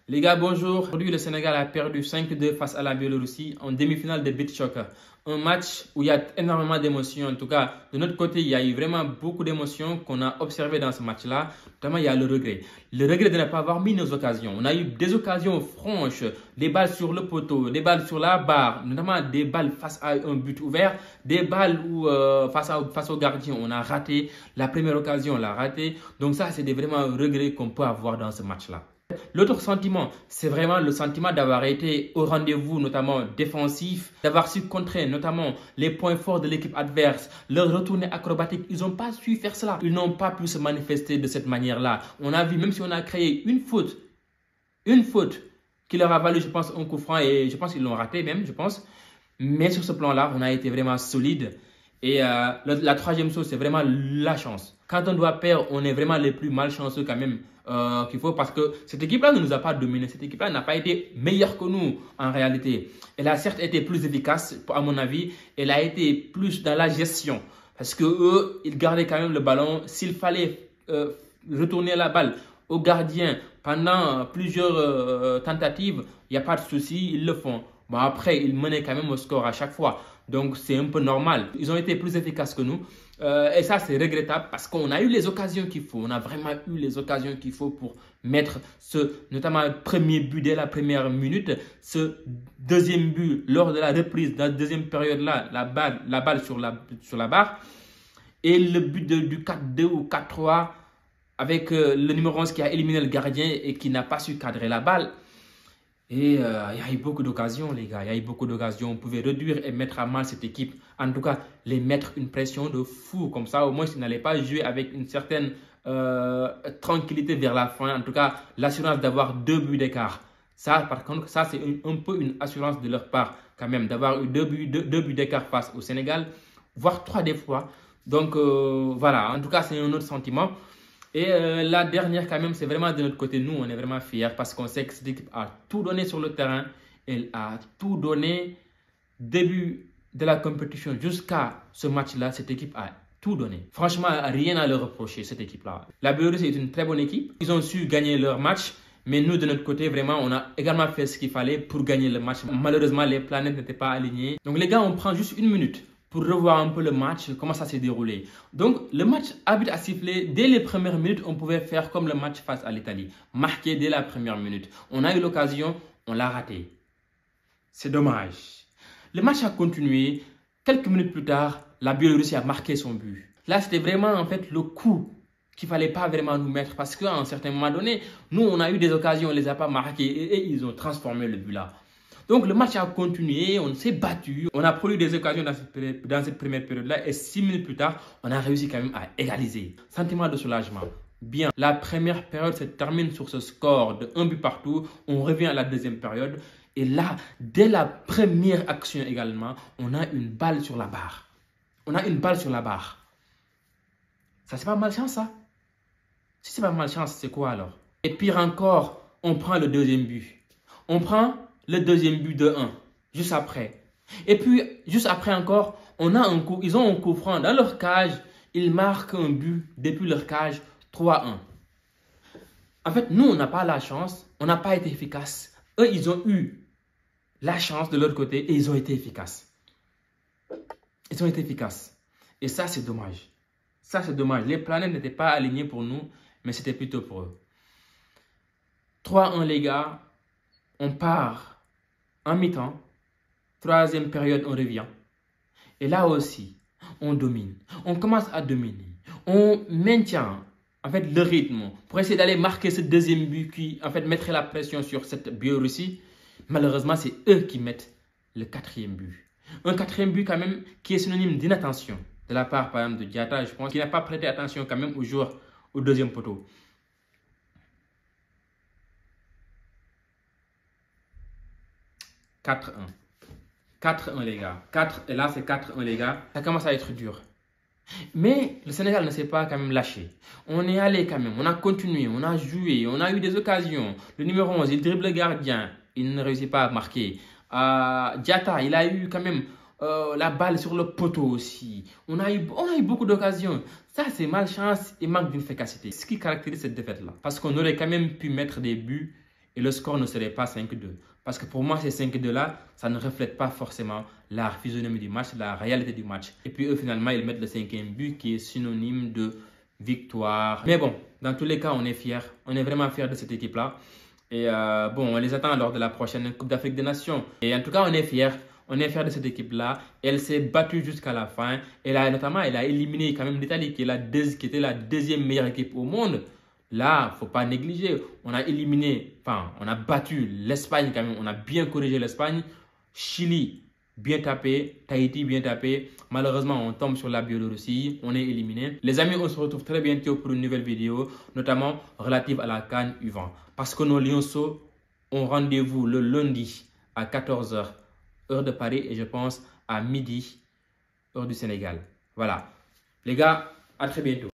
Les gars, bonjour. Aujourd'hui, le Sénégal a perdu 5-2 face à la Biélorussie en demi-finale de Beach Soccer. Un match où il y a énormément d'émotions. En tout cas, de notre côté, il y a eu vraiment beaucoup d'émotions qu'on a observées dans ce match-là. Notamment, il y a le regret. Le regret de ne pas avoir mis nos occasions. On a eu des occasions franches, des balles sur le poteau, des balles sur la barre, notamment des balles face à un but ouvert, des balles où, face au gardien, on a raté. La première occasion, on l'a raté. Donc ça, c'est vraiment un regret qu'on peut avoir dans ce match-là. L'autre sentiment, c'est vraiment le sentiment d'avoir été au rendez-vous, notamment défensif, d'avoir su contrer notamment les points forts de l'équipe adverse, leur retournée acrobatique. Ils n'ont pas su faire cela. Ils n'ont pas pu se manifester de cette manière-là. On a vu, même si on a créé une faute qui leur a valu, je pense, un coup franc et je pense qu'ils l'ont raté même, je pense. Mais sur ce plan-là, on a été vraiment solide. Et la troisième chose, c'est vraiment la chance. Quand on doit perdre, on est vraiment les plus malchanceux quand même qu'il faut, parce que cette équipe-là ne nous a pas dominé. Cette équipe-là n'a pas été meilleure que nous en réalité. Elle a certes été plus efficace, à mon avis. Elle a été plus dans la gestion. Parce que eux, ils gardaient quand même le ballon. S'il fallait retourner la balle au gardien pendant plusieurs tentatives, il n'y a pas de souci, ils le font. Bon, après, ils menaient quand même au score à chaque fois. Donc, c'est un peu normal. Ils ont été plus efficaces que nous. Et ça, c'est regrettable parce qu'on a eu les occasions qu'il faut. On a vraiment eu les occasions qu'il faut pour mettre notamment le premier but dès la première minute. Ce deuxième but lors de la reprise, dans la deuxième période-là, la balle sur la barre. Et le but du 4-2 ou 4-3 avec le numéro 11 qui a éliminé le gardien et qui n'a pas su cadrer la balle. Et il y a eu beaucoup d'occasions, les gars. Il y a eu beaucoup d'occasions. On pouvait réduire et mettre à mal cette équipe. En tout cas, les mettre une pression de fou. Comme ça, au moins, ils n'allaient pas jouer avec une certaine tranquillité vers la fin. En tout cas, l'assurance d'avoir 2 buts d'écart. Ça, par contre, ça, c'est un peu une assurance de leur part, quand même, d'avoir eu deux buts d'écart face au Sénégal, voire 3 des fois. Donc, voilà. En tout cas, c'est un autre sentiment. Et la dernière, quand même, c'est vraiment de notre côté. Nous, on est vraiment fiers parce qu'on sait que cette équipe a tout donné sur le terrain. Elle a tout donné. Début de la compétition jusqu'à ce match-là, cette équipe a tout donné. Franchement, rien à leur reprocher, cette équipe-là. La Biélorussie est une très bonne équipe. Ils ont su gagner leur match. Mais nous, de notre côté, vraiment, on a également fait ce qu'il fallait pour gagner le match. Malheureusement, les planètes n'étaient pas alignées. Donc, les gars, on prend juste une minute pour revoir un peu le match, comment ça s'est déroulé. Donc, le match arbitre a sifflé. Dès les premières minutes, on pouvait faire comme le match face à l'Italie. Marquer dès la première minute. On a eu l'occasion, on l'a raté. C'est dommage. Le match a continué. Quelques minutes plus tard, la Biélorussie a marqué son but. Là, c'était vraiment en fait le coup qu'il ne fallait pas vraiment nous mettre. Parce qu'à un certain moment donné, nous, on a eu des occasions, on ne les a pas marquées. Et ils ont transformé le but là. Donc, le match a continué, on s'est battu, on a produit des occasions dans cette première période-là et 6 minutes plus tard, on a réussi quand même à égaliser. Sentiment de soulagement. Bien, la première période se termine sur ce score de 1 but partout, on revient à la deuxième période et là, dès la première action également, on a une balle sur la barre. On a une balle sur la barre. Ça, c'est pas malchance, ça? Si c'est pas malchance, c'est quoi alors? Et pire encore, on prend le deuxième but. On prend le deuxième but de 1, juste après. Et puis, juste après encore, ils ont un coup franc dans leur cage. Ils marquent un but depuis leur cage, 3-1. En fait, nous, on n'a pas la chance. On n'a pas été efficace. Eux, ils ont eu la chance de leur côté et ils ont été efficaces. Ils ont été efficaces. Et ça, c'est dommage. Ça, c'est dommage. Les planètes n'étaient pas alignées pour nous, mais c'était plutôt pour eux. 3-1, les gars. On part en mi-temps, troisième période, on revient. Et là aussi, on domine. On commence à dominer. On maintient en fait le rythme pour essayer d'aller marquer ce deuxième but qui en fait mettrait la pression sur cette Biélorussie. Malheureusement, c'est eux qui mettent le 4e but. Un 4e but quand même qui est synonyme d'inattention de la part par exemple de Diatta, je pense, qui n'a pas prêté attention quand même au joueur au deuxième poteau. 4-1. 4-1 les gars. Et là c'est 4-1 les gars. Ça commence à être dur. Mais le Sénégal ne s'est pas quand même lâché. On est allé quand même. On a continué. On a joué. On a eu des occasions. Le numéro 11, il dribble le gardien. Il ne réussit pas à marquer. Diatta, il a eu quand même la balle sur le poteau aussi. On a eu beaucoup d'occasions. Ça, c'est malchance et manque d'efficacité. Ce qui caractérise cette défaite-là. Parce qu'on aurait quand même pu mettre des buts et le score ne serait pas 5-2. Parce que pour moi, ces 5-2 là, ça ne reflète pas forcément la physionomie du match, la réalité du match. Et puis eux, finalement, ils mettent le 5e but qui est synonyme de victoire. Mais bon, dans tous les cas, on est fiers. On est vraiment fiers de cette équipe-là. Et bon, on les attend lors de la prochaine Coupe d'Afrique des Nations. Et en tout cas, on est fiers. On est fiers de cette équipe-là. Elle s'est battue jusqu'à la fin. Elle a éliminé quand même l'Italie, qui était la deuxième meilleure équipe au monde. Là, il ne faut pas négliger. On a battu l'Espagne quand même. On a bien corrigé l'Espagne. Chili, bien tapé. Tahiti, bien tapé. Malheureusement, on tombe sur la Biélorussie. On est éliminé. Les amis, on se retrouve très bientôt pour une nouvelle vidéo, notamment relative à la CAN U20. Parce que nos Lionceaux ont rendez-vous le lundi à 14 h, heure de Paris, et je pense à midi, heure du Sénégal. Voilà. Les gars, à très bientôt.